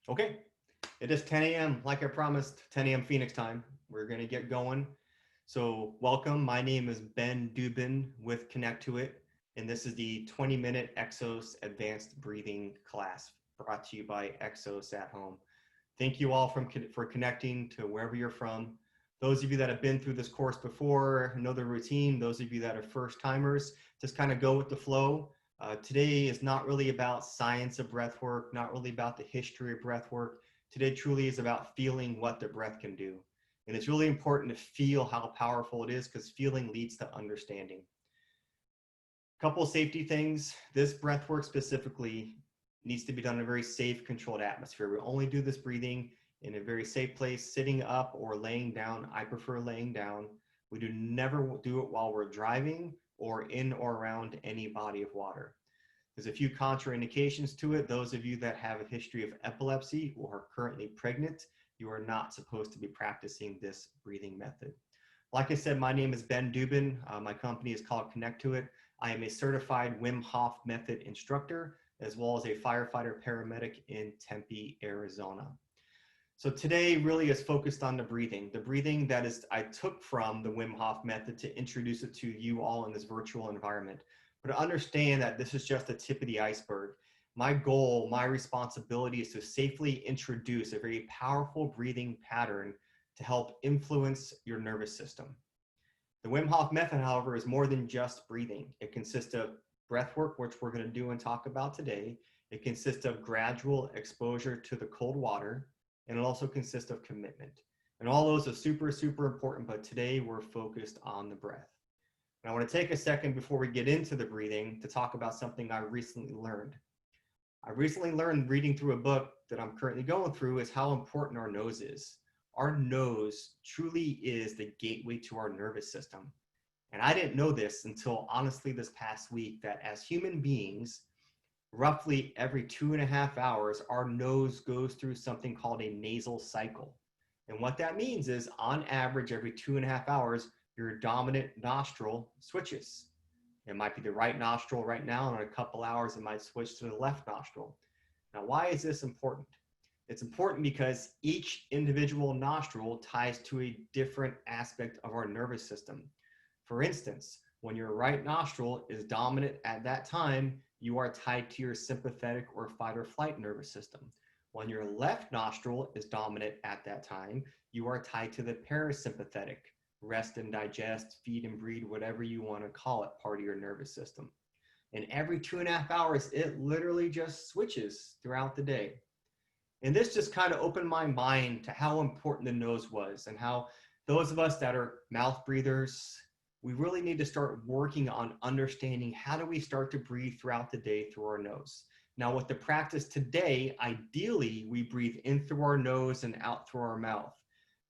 Okay, it is 10 a.m. like I promised, 10 a.m. Phoenix time. We're going to get going. So, welcome. My name is Ben Dubin with Connect to It, and this is the 20-minute Exos Advanced Breathing class brought to you by Exos at Home. Thank you all for connecting to wherever you're from. Those of you that have been through this course before know the routine. Those of you that are first timers, just kind of go with the flow. Today is not really about science of breath work, not really about the history of breath work. Today truly is about feeling what the breath can do. And it's really important to feel how powerful it is because feeling leads to understanding. Couple safety things. This breath work specifically needs to be done in a very safe, controlled atmosphere. We only do this breathing in a very safe place, sitting up or laying down. I prefer laying down. We do never do it while we're driving or in or around any body of water. There's a few contraindications to it. Those of you that have a history of epilepsy or are currently pregnant, you are not supposed to be practicing this breathing method. Like I said, my name is Ben Dubin. My company is called Connect to It. I am a certified Wim Hof Method instructor, as well as a firefighter paramedic in Tempe, Arizona. So today really is focused on the breathing that is I took from the Wim Hof Method to introduce it to you all in this virtual environment. But understand that this is just the tip of the iceberg. My goal, my responsibility is to safely introduce a very powerful breathing pattern to help influence your nervous system. The Wim Hof Method, however, is more than just breathing. It consists of breath work, which we're going to do and talk about today. It consists of gradual exposure to the cold water, and it also consists of commitment. And all those are super, super important, but today we're focused on the breath. And I want to take a second before we get into the breathing to talk about something I recently learned. I recently learned reading through a book that I'm currently going through is how important our nose is. Our nose truly is the gateway to our nervous system. And I didn't know this until honestly this past week, that as human beings, roughly every 2.5 hours, our nose goes through something called a nasal cycle. And what that means is on average, every 2.5 hours, your dominant nostril switches. It might be the right nostril right now, and in a couple hours, it might switch to the left nostril. Now, why is this important? It's important because each individual nostril ties to a different aspect of our nervous system. For instance, when your right nostril is dominant at that time, you are tied to your sympathetic or fight or flight nervous system. When your left nostril is dominant at that time, you are tied to the parasympathetic, rest and digest, feed and breathe, whatever you want to call it, part of your nervous system. And every 2.5 hours, it literally just switches throughout the day. And this just kind of opened my mind to how important the nose was and how those of us that are mouth breathers, we really need to start working on understanding how do we start to breathe throughout the day through our nose. Now with the practice today, ideally we breathe in through our nose and out through our mouth.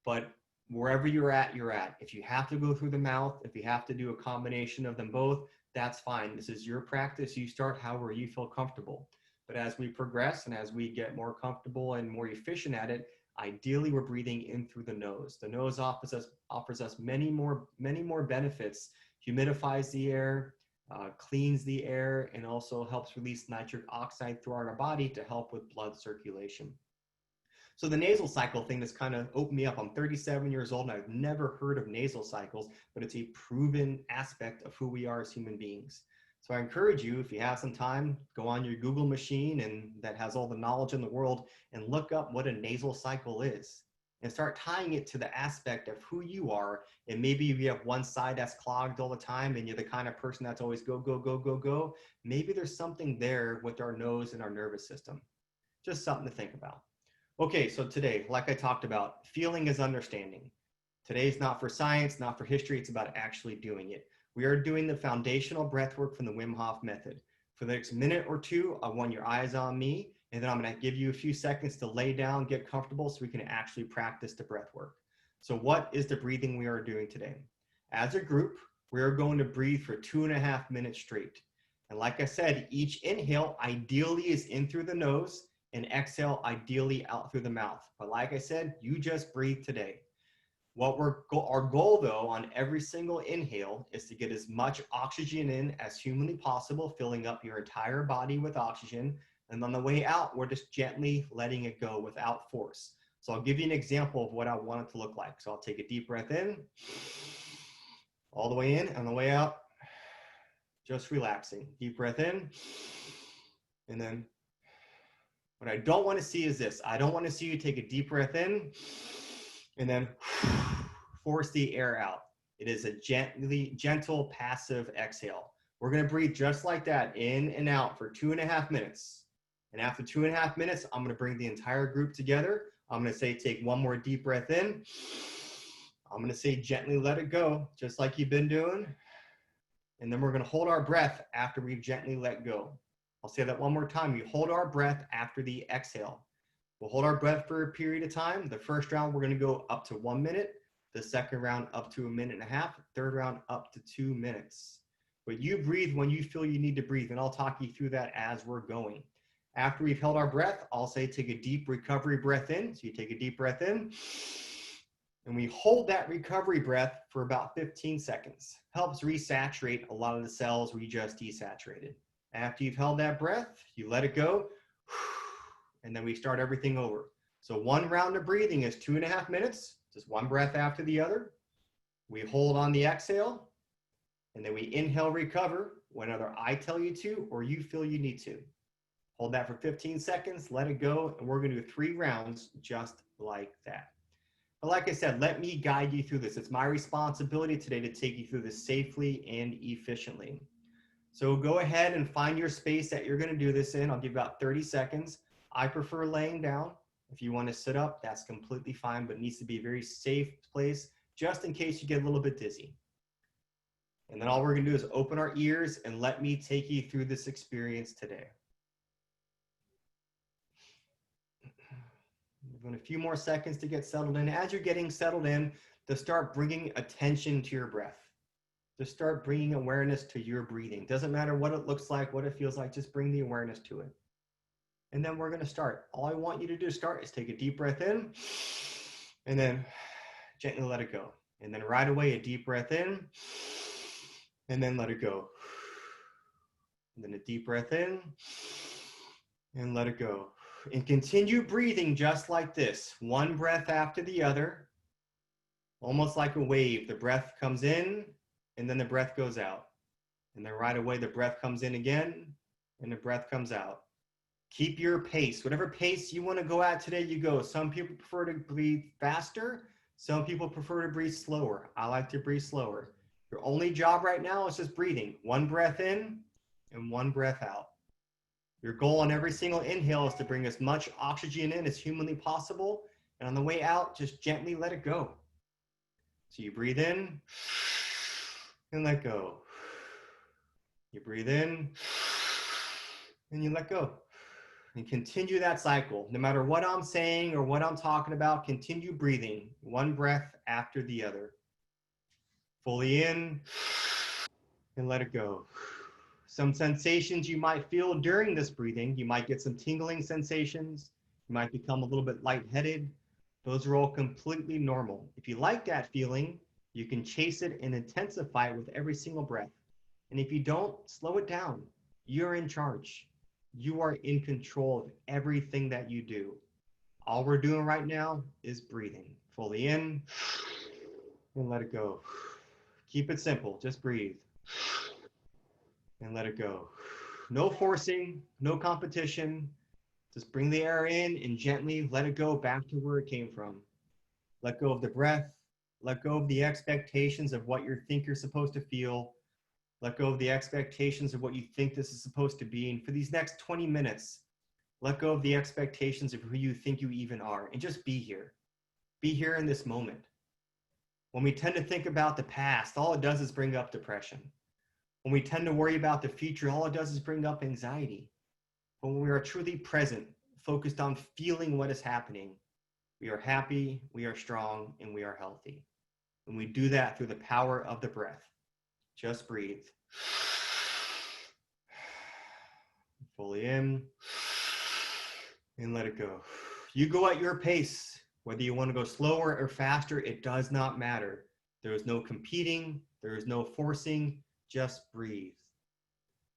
But wherever you're at, you're at. If you have to go through the mouth, if you have to do a combination of them both, that's fine. This is your practice. You start however you feel comfortable. But as we progress and as we get more comfortable and more efficient at it, ideally we're breathing in through the nose. The nose offers us many more benefits. Humidifies the air, cleans the air, and also helps release nitric oxide throughout our body to help with blood circulation. So the nasal cycle thing that's kind of opened me up. I'm 37 years old and I've never heard of nasal cycles, but it's a proven aspect of who we are as human beings. So I encourage you, if you have some time, go on your Google machine and that has all the knowledge in the world and look up what a nasal cycle is and start tying it to the aspect of who you are. And maybe if you have one side that's clogged all the time and you're the kind of person that's always go, go, go, go, go, maybe there's something there with our nose and our nervous system. Just something to think about. Okay, so today, like I talked about, feeling is understanding. Today's not for science, not for history, it's about actually doing it. We are doing the foundational breath work from the Wim Hof Method. For the next minute or two, I want your eyes on me, and then I'm going to give you a few seconds to lay down, get comfortable so we can actually practice the breath work. So what is the breathing we are doing today? As a group, we are going to breathe for 2.5 minutes straight. And like I said, each inhale ideally is in through the nose and exhale ideally out through the mouth. But like I said, you just breathe today. Our goal though on every single inhale is to get as much oxygen in as humanly possible, filling up your entire body with oxygen. And on the way out, we're just gently letting it go without force. So I'll give you an example of what I want it to look like. So I'll take a deep breath in, all the way in, and on the way out, just relaxing. Deep breath in, and then what I don't want to see is this. I don't want to see you take a deep breath in and then force the air out. It is a gentle, passive exhale. We're going to breathe just like that, in and out for 2.5 minutes. And after 2.5 minutes, I'm going to bring the entire group together. I'm going to say, take one more deep breath in. I'm going to say, gently let it go, just like you've been doing. And then we're going to hold our breath after we've gently let go. I'll say that one more time. We hold our breath after the exhale. We'll hold our breath for a period of time. The first round, we're going to go up to 1 minute. The second round, up to 1.5 minutes. Third round, up to 2 minutes. But you breathe when you feel you need to breathe, and I'll talk you through that as we're going. After we've held our breath, I'll say take a deep recovery breath in. So you take a deep breath in, and we hold that recovery breath for about 15 seconds. Helps resaturate a lot of the cells we just desaturated. After you've held that breath, you let it go, and then we start everything over. So one round of breathing is 2.5 minutes, just one breath after the other. We hold on the exhale, and then we inhale, recover whenever I tell you to or you feel you need to. Hold that for 15 seconds, let it go, and we're going to do 3 rounds just like that. But like I said, let me guide you through this. It's my responsibility today to take you through this safely and efficiently. So go ahead and find your space that you're going to do this in. I'll give you about 30 seconds. I prefer laying down. If you want to sit up, that's completely fine, but it needs to be a very safe place just in case you get a little bit dizzy. And then all we're going to do is open our ears and let me take you through this experience today. We're going a few more seconds to get settled in. As you're getting settled in, to start bringing attention to your breath. To start bringing awareness to your breathing. Doesn't matter what it looks like, what it feels like, just bring the awareness to it. And then we're going to start. All I want you to do to start is take a deep breath in and then gently let it go. And then right away, a deep breath in and then let it go. And then a deep breath in and let it go. And continue breathing just like this. One breath after the other, almost like a wave. The breath comes in and then the breath goes out. And then right away, the breath comes in again and the breath comes out. Keep your pace. Whatever pace you want to go at today, you go. Some people prefer to breathe faster. Some people prefer to breathe slower. I like to breathe slower. Your only job right now is just breathing. One breath in and one breath out. Your goal on every single inhale is to bring as much oxygen in as humanly possible. And on the way out, just gently let it go. So you breathe in and let go. You breathe in and you let go. And continue that cycle. No matter what I'm saying or what I'm talking about, continue breathing. One breath after the other. Fully in and let it go. Some sensations you might feel during this breathing. You might get some tingling sensations. You might become a little bit lightheaded. Those are all completely normal. If you like that feeling, you can chase it and intensify it with every single breath. And if you don't, slow it down. You're in charge. You are in control of everything that you do. All we're doing right now is breathing. Fully in and let it go. Keep it simple. Just breathe and let it go. No forcing, no competition. Just bring the air in and gently let it go back to where it came from. Let go of the breath. Let go of the expectations of what you think you're supposed to feel. Let go of the expectations of what you think this is supposed to be. And for these next 20 minutes, let go of the expectations of who you think you even are and just be here. Be here in this moment. When we tend to think about the past, all it does is bring up depression. When we tend to worry about the future, all it does is bring up anxiety. But when we are truly present, focused on feeling what is happening, we are happy, we are strong, and we are healthy. And we do that through the power of the breath. Just breathe. Fully in and let it go. You go at your pace. Whether you want to go slower or faster, it does not matter. There is no competing. There is no forcing. Just breathe.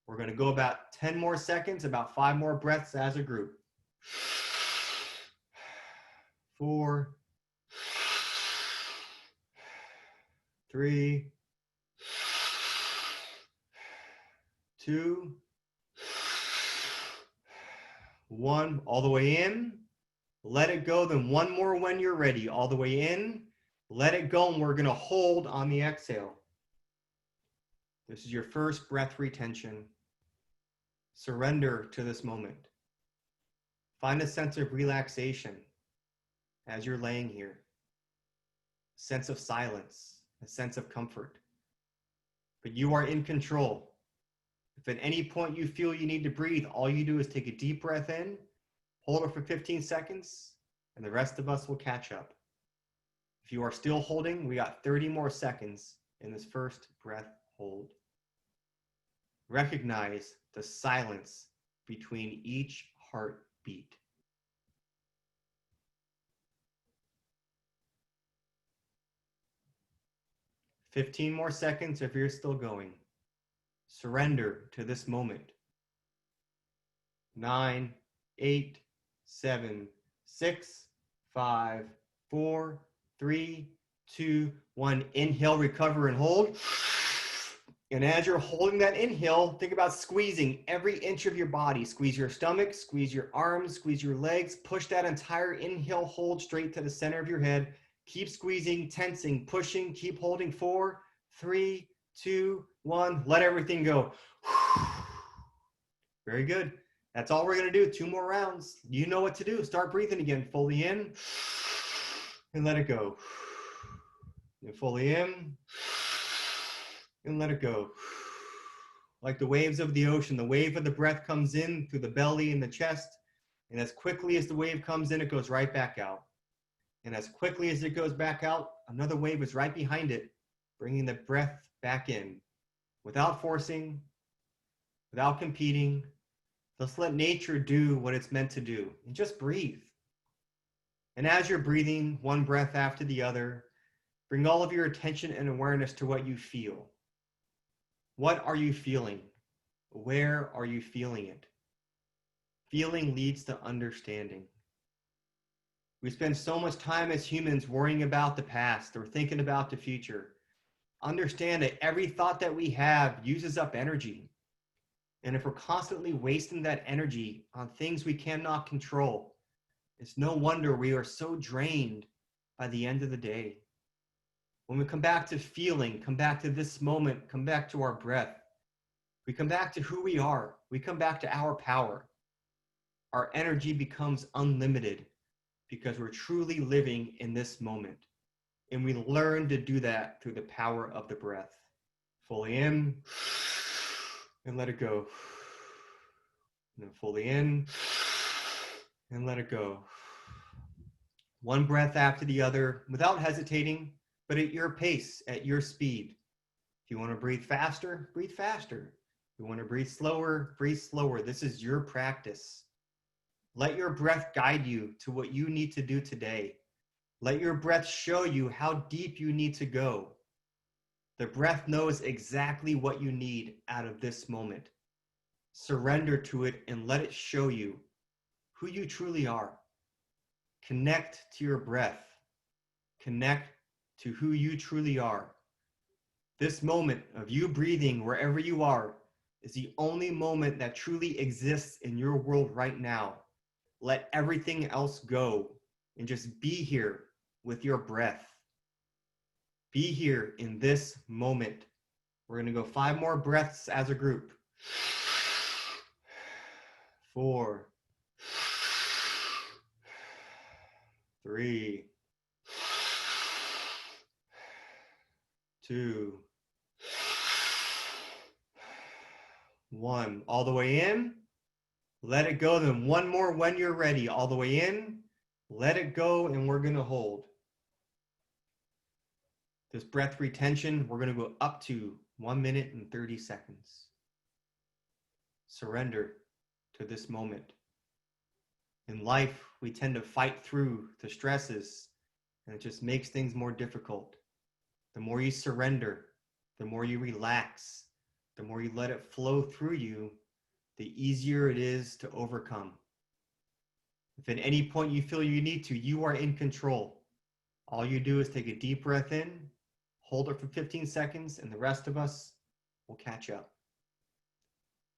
We're going to go about 10 more seconds, about 5 more breaths as a group. 4, 3, 2, 1. All the way in. Let it go. Then one more when you're ready. All the way in. Let it go. And we're going to hold on the exhale. This is your first breath retention. Surrender to this moment. Find a sense of relaxation as you're laying here. A sense of silence, a sense of comfort. But you are in control. If at any point you feel you need to breathe, all you do is take a deep breath in, hold it for 15 seconds, and the rest of us will catch up. If you are still holding, we got 30 more seconds in this first breath hold. Recognize the silence between each heartbeat. "15 more seconds if you're still going. Surrender to this moment. 9, 8, 7, 6, 5, 4, 3, 2, 1. Inhale, recover, and hold. And as you're holding that inhale, think about squeezing every inch of your body. Squeeze your stomach, squeeze your arms, squeeze your legs. Push that entire inhale hold straight to the center of your head. Keep squeezing, tensing, pushing. Keep holding. 4, 3, 2, 1. Let everything go. Very good. That's all we're going to do. 2 more rounds. You know what to do. Start breathing again. Fully in and let it go. And fully in and let it go. Like the waves of the ocean, the wave of the breath comes in through the belly and the chest. And as quickly as the wave comes in, it goes right back out. And as quickly as it goes back out, another wave is right behind it, bringing the breath back in. Without forcing, without competing, let's let nature do what it's meant to do. And just breathe. And as you're breathing, one breath after the other, bring all of your attention and awareness to what you feel. What are you feeling? Where are you feeling it? Feeling leads to understanding. We spend so much time as humans worrying about the past or thinking about the future. Understand that every thought that we have uses up energy. And if we're constantly wasting that energy on things we cannot control, it's no wonder we are so drained by the end of the day. When we come back to feeling, come back to this moment, come back to our breath, we come back to who we are, we come back to our power. Our energy becomes unlimited because we're truly living in this moment. And we learn to do that through the power of the breath. Fully in and let it go. And then fully in and let it go. One breath after the other without hesitating, but at your pace, at your speed. If you want to breathe faster, breathe faster. If you want to breathe slower, breathe slower. This is your practice. Let your breath guide you to what you need to do today. Let your breath show you how deep you need to go. The breath knows exactly what you need out of this moment. Surrender to it and let it show you who you truly are. Connect to your breath. Connect to who you truly are. This moment of you breathing wherever you are is the only moment that truly exists in your world right now. Let everything else go and just be here with your breath. Be here in this moment. We're going to go 5 more breaths as a group. 4, 3, 2, 1. All the way in. Let it go. Then one more when you're ready. All the way in. Let it go, and we're going to hold. This breath retention, we're going to go up to 1 minute and 30 seconds. Surrender to this moment. In life, we tend to fight through the stresses, and it just makes things more difficult. The more you surrender, the more you relax, the more you let it flow through you, the easier it is to overcome. If at any point you feel you need to, you are in control. All you do is take a deep breath in, hold it for 15 seconds, and the rest of us will catch up.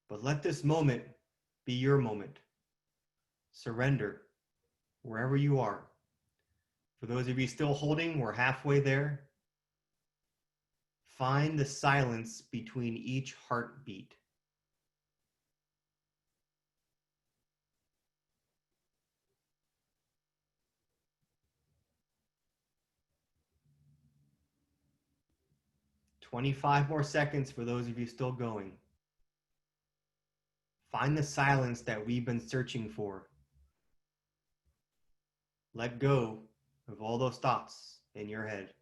But let this moment be your moment. Surrender wherever you are. For those of you still holding, we're halfway there. Find the silence between each heartbeat. "25 more seconds for those of you still going. Find the silence that we've been searching for. Let go of all those thoughts in your head.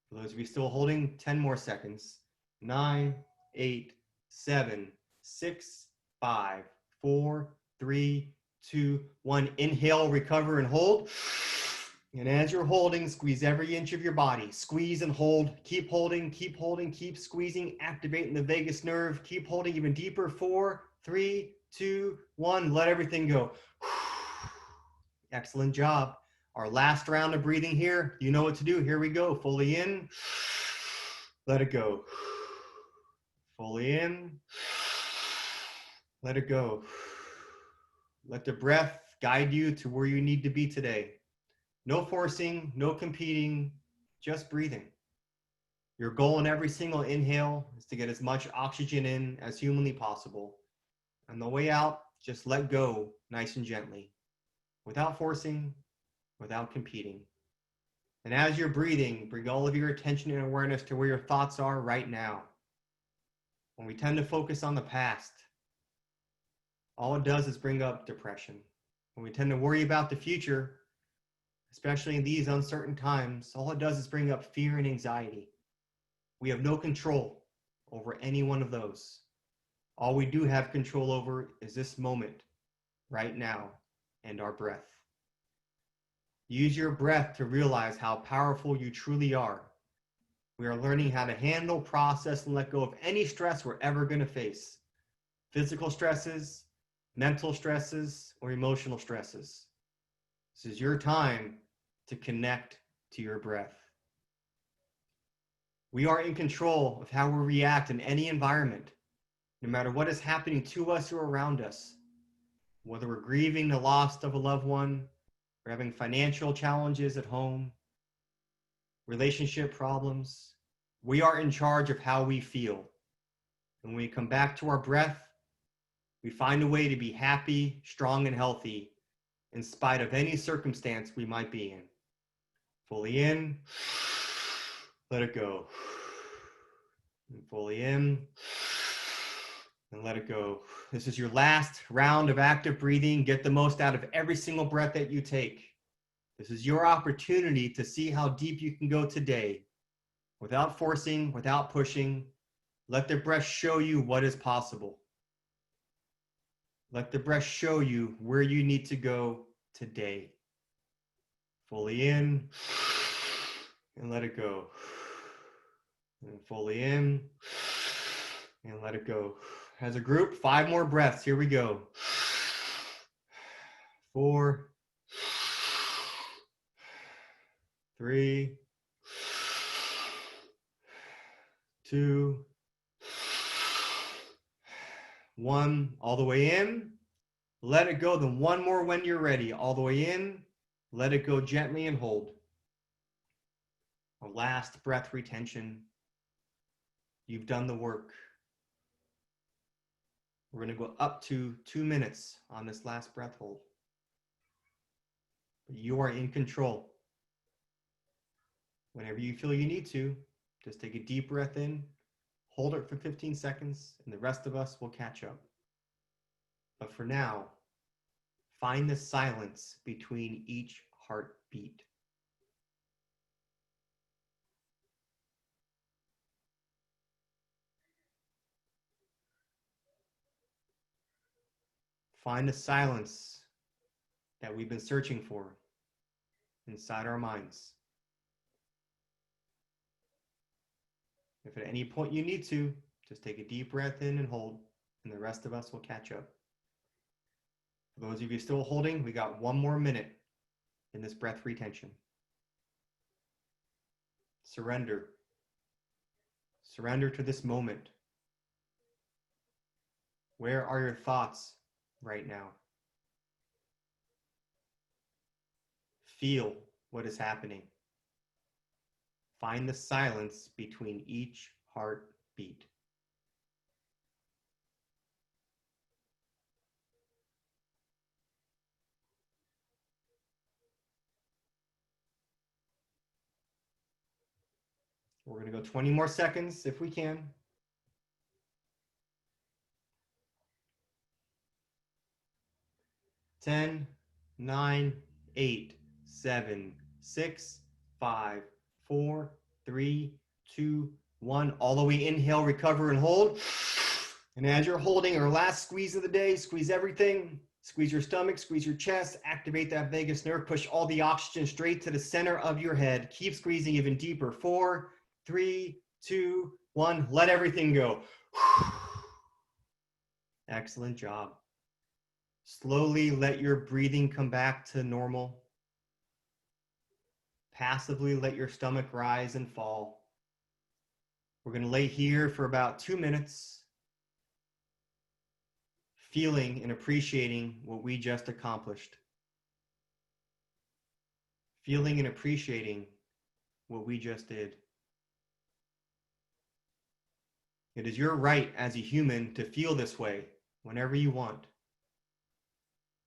For those of you still holding, 10 more seconds. 9, 8, 7, 6, 5, 4, 3, 2, 1. Inhale, recover, and hold. And as you're holding, squeeze every inch of your body. Squeeze and hold. Keep holding, keep holding, keep squeezing, activating the vagus nerve. Keep holding even deeper. 4, 3, 2, 1. Let everything go. Excellent job. Our last round of breathing here. You know what to do. Here we go. Fully in. Let it go. Fully in. Let it go. Let the breath guide you to where you need to be today. No forcing, no competing, just breathing. Your goal in every single inhale is to get as much oxygen in as humanly possible. On the way out, just let go nice and gently, without forcing, without competing. And as you're breathing, bring all of your attention and awareness to where your thoughts are right now. When we tend to focus on the past, all it does is bring up depression. When we tend to worry about the future, especially in these uncertain times, all it does is bring up fear and anxiety. We have no control over any one of those. All we do have control over is this moment, right now, and our breath. Use your breath to realize how powerful you truly are. We are learning how to handle, process, and let go of any stress we're ever going to face. Physical stresses, mental stresses, or emotional stresses. This is your time to connect to your breath. We are in control of how we react in any environment, no matter what is happening to us or around us. Whether we're grieving the loss of a loved one, we're having financial challenges at home, relationship problems, we are in charge of how we feel. When we come back to our breath, we find a way to be happy, strong, and healthy in spite of any circumstance we might be in. Fully in, let it go. And fully in, and let it go. This is your last round of active breathing. Get the most out of every single breath that you take. This is your opportunity to see how deep you can go today without forcing, without pushing. Let the breath show you what is possible. Let the breath show you where you need to go today. Fully in, and let it go. And fully in, and let it go. As a group, 5 more breaths. Here we go. 4, 3, 2, 1. All the way in. Let it go. Then 1 more when you're ready. All the way in. Let it go gently and hold. A last breath retention. You've done the work. We're going to go up to 2 minutes on this last breath hold. You are in control. Whenever you feel you need to, just take a deep breath in, hold it for 15 seconds, and the rest of us will catch up. But for now, find the silence between each heartbeat. Find the silence that we've been searching for inside our minds. If at any point you need to, Just take a deep breath in and hold, and the rest of us will catch up. For those of you still holding, we got 1 more minute in this breath retention. Surrender. Surrender to this moment. Where are your thoughts right now? Feel what is happening. Find the silence between each heartbeat. We're going to go 20 more seconds if we can. 10, 9, 8, 7, 6, 5, 4, 3, 2, 1. All the way inhale, recover, and hold. And as you're holding our last squeeze of the day, squeeze everything. Squeeze your stomach, squeeze your chest, activate that vagus nerve, push all the oxygen straight to the center of your head. Keep squeezing even deeper. 4, 3, 2, 1. Let everything go. Excellent job. Slowly let your breathing come back to normal. Passively let your stomach rise and fall. We're going to lay here for about 2 minutes, feeling and appreciating what we just accomplished. Feeling and appreciating what we just did. It is your right as a human to feel this way whenever you want,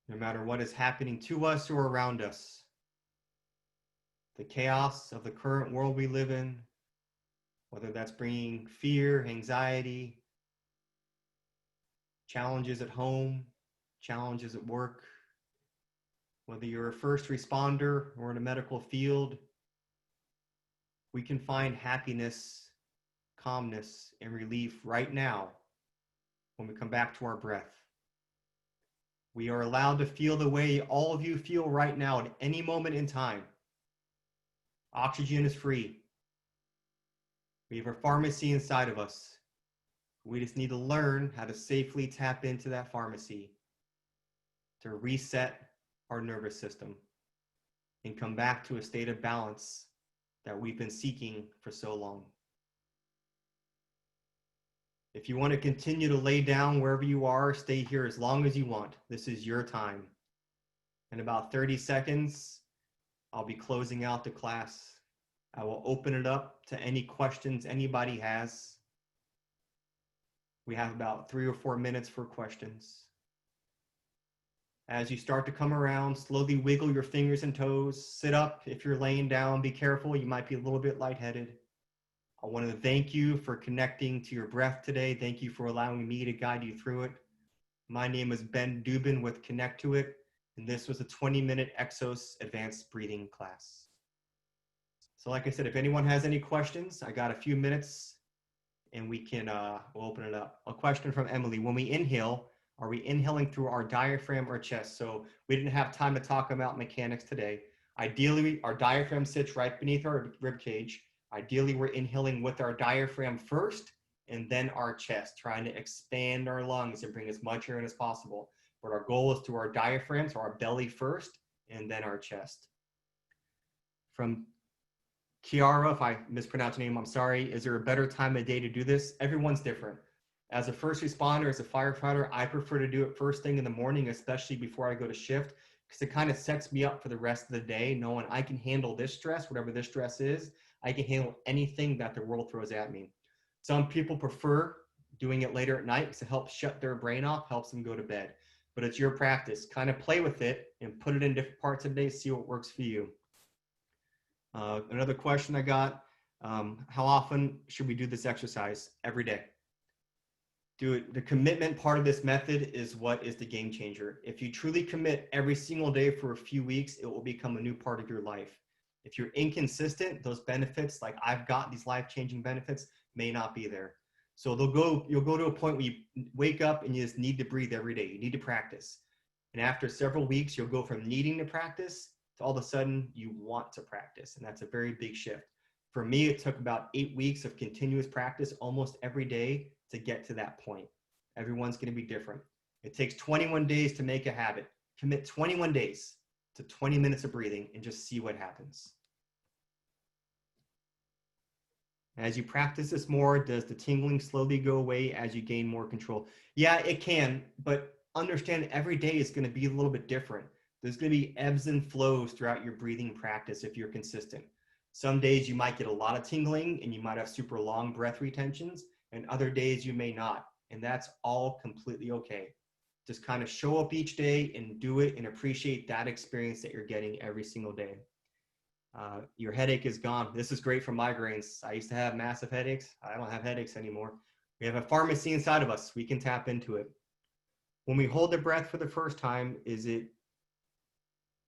no matter what is happening to us or around us. The chaos of the current world we live in, whether that's bringing fear, anxiety, challenges at home, challenges at work, whether you're a first responder or in a medical field, we can find happiness, calmness, and relief right now when we come back to our breath. We are allowed to feel the way all of you feel right now at any moment in time. Oxygen is free. We have a pharmacy inside of us. We just need to learn how to safely tap into that pharmacy to reset our nervous system and come back to a state of balance that we've been seeking for so long. If you want to continue to lay down wherever you are, stay here as long as you want. This is your time. In about 30 seconds, I'll be closing out the class. I will open it up to any questions anybody has. We have about 3 or 4 minutes for questions. As you start to come around, slowly wiggle your fingers and toes. Sit up if you're laying down. Be careful, you might be a little bit lightheaded. I want to thank you for connecting to your breath today. Thank you for allowing me to guide you through it. My name is Ben Dubin with Connect to It, and this was a 20-minute Exos advanced breathing class. So like I said, if anyone has any questions, I got a few minutes and we can we'll open it up. A question from Emily. When we inhale, are we inhaling through our diaphragm or chest? So we didn't have time to talk about mechanics today. Ideally, our diaphragm sits right beneath our rib cage. Ideally, we're inhaling with our diaphragm first and then our chest, trying to expand our lungs and bring as much air in as possible. But our goal is to our diaphragm, so our belly first and then our chest. From Kiara, if I mispronounce your name, I'm sorry. Is there a better time of day to do this? Everyone's different. As a first responder, as a firefighter, I prefer to do it first thing in the morning, especially before I go to shift, because it kind of sets me up for the rest of the day, knowing I can handle this stress, whatever this stress is. I can handle anything that the world throws at me. Some people prefer doing it later at night because it helps shut their brain off, helps them go to bed. But it's your practice. Kind of play with it and put it in different parts of the day, see what works for you. Another question I got, how often should we do this exercise? Every day. Do it. The commitment part of this method is what is the game changer. If you truly commit every single day for a few weeks, it will become a new part of your life. If you're inconsistent, those benefits, like I've got these life-changing benefits, may not be there. So you'll go to a point where you wake up and you just need to breathe every day. You need to practice. And after several weeks, you'll go from needing to practice to all of a sudden you want to practice. And that's a very big shift. For me, it took about 8 weeks of continuous practice almost every day to get to that point. Everyone's going to be different. It takes 21 days to make a habit. Commit 21 days to 20 minutes of breathing and just see what happens. As you practice this more, does the tingling slowly go away as you gain more control? Yeah, it can, but understand every day is going to be a little bit different. There's going to be ebbs and flows throughout your breathing practice if you're consistent. Some days you might get a lot of tingling and you might have super long breath retentions, and other days you may not. And that's all completely okay. Just kind of show up each day and do it and appreciate that experience that you're getting every single day. Your headache is gone. This is great for migraines. I used to have massive headaches. I don't have headaches anymore. We have a pharmacy inside of us. We can tap into it. When we hold the breath for the first time, is it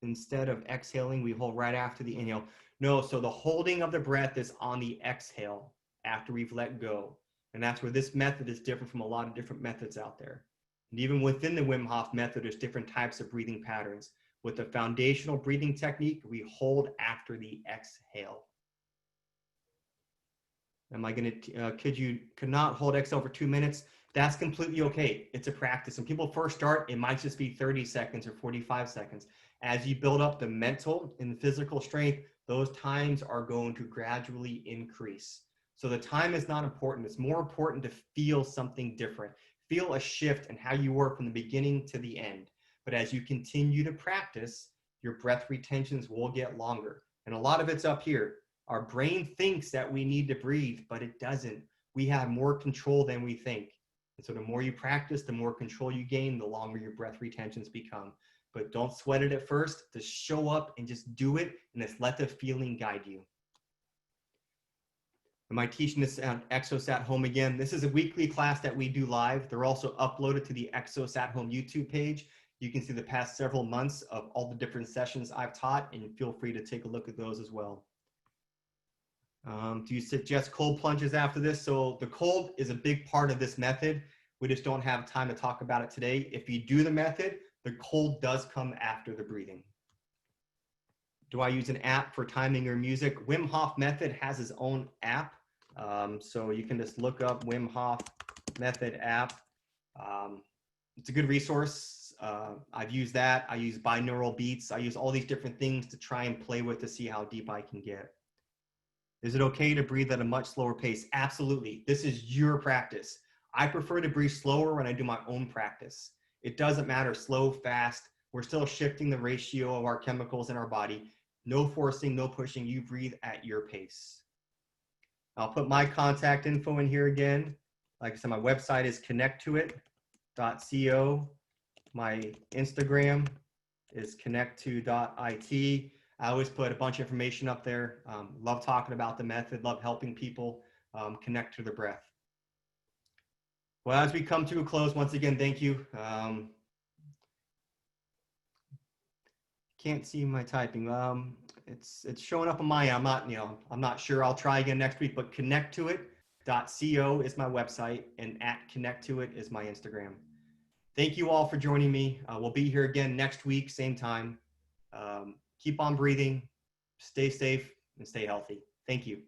instead of exhaling, we hold right after the inhale? No, so the holding of the breath is on the exhale after we've let go. And that's where this method is different from a lot of different methods out there. And even within the Wim Hof method, there's different types of breathing patterns. With the foundational breathing technique, we hold after the exhale. Am I going to, could not hold exhale for 2 minutes? That's completely okay. It's a practice. When people first start, it might just be 30 seconds or 45 seconds. As you build up the mental and physical strength, those times are going to gradually increase. So the time is not important. It's more important to feel something different. Feel a shift in how you work from the beginning to the end. But as you continue to practice, your breath retentions will get longer. And a lot of it's up here. Our brain thinks that we need to breathe, but it doesn't. We have more control than we think. And so the more you practice, the more control you gain, the longer your breath retentions become. But don't sweat it at first. Just show up and just do it, and just let the feeling guide you. Am I teaching this at Exos at Home again? This is a weekly class that we do live. They're also uploaded to the Exos at Home YouTube page. You can see the past several months of all the different sessions I've taught, and feel free to take a look at those as well. Do you suggest cold plunges after this? So the cold is a big part of this method. We just don't have time to talk about it today. If you do the method, the cold does come after the breathing. Do I use an app for timing or music? Wim Hof Method has his own app. So you can just look up Wim Hof Method app. It's a good resource. I've used that. I use binaural beats. I use all these different things to try and play with to see how deep I can get. Is it okay to breathe at a much slower pace? Absolutely. This is your practice. I prefer to breathe slower when I do my own practice. It doesn't matter, slow, fast. We're still shifting the ratio of our chemicals in our body. No forcing, no pushing. You breathe at your pace. I'll put my contact info in here again. Like I said, my website is connecttoit.co. My Instagram is connectto.it. I always put a bunch of information up there. Love talking about the method, love helping people connect to the breath. Well, as we come to a close, once again, thank you. Can't see my typing. It's showing up on my end. I'm not sure. I'll try again next week, but connecttoit.co is my website, and @connecttoit is my Instagram. Thank you all for joining me. We'll be here again next week, same time. Keep on breathing, stay safe, and stay healthy. Thank you.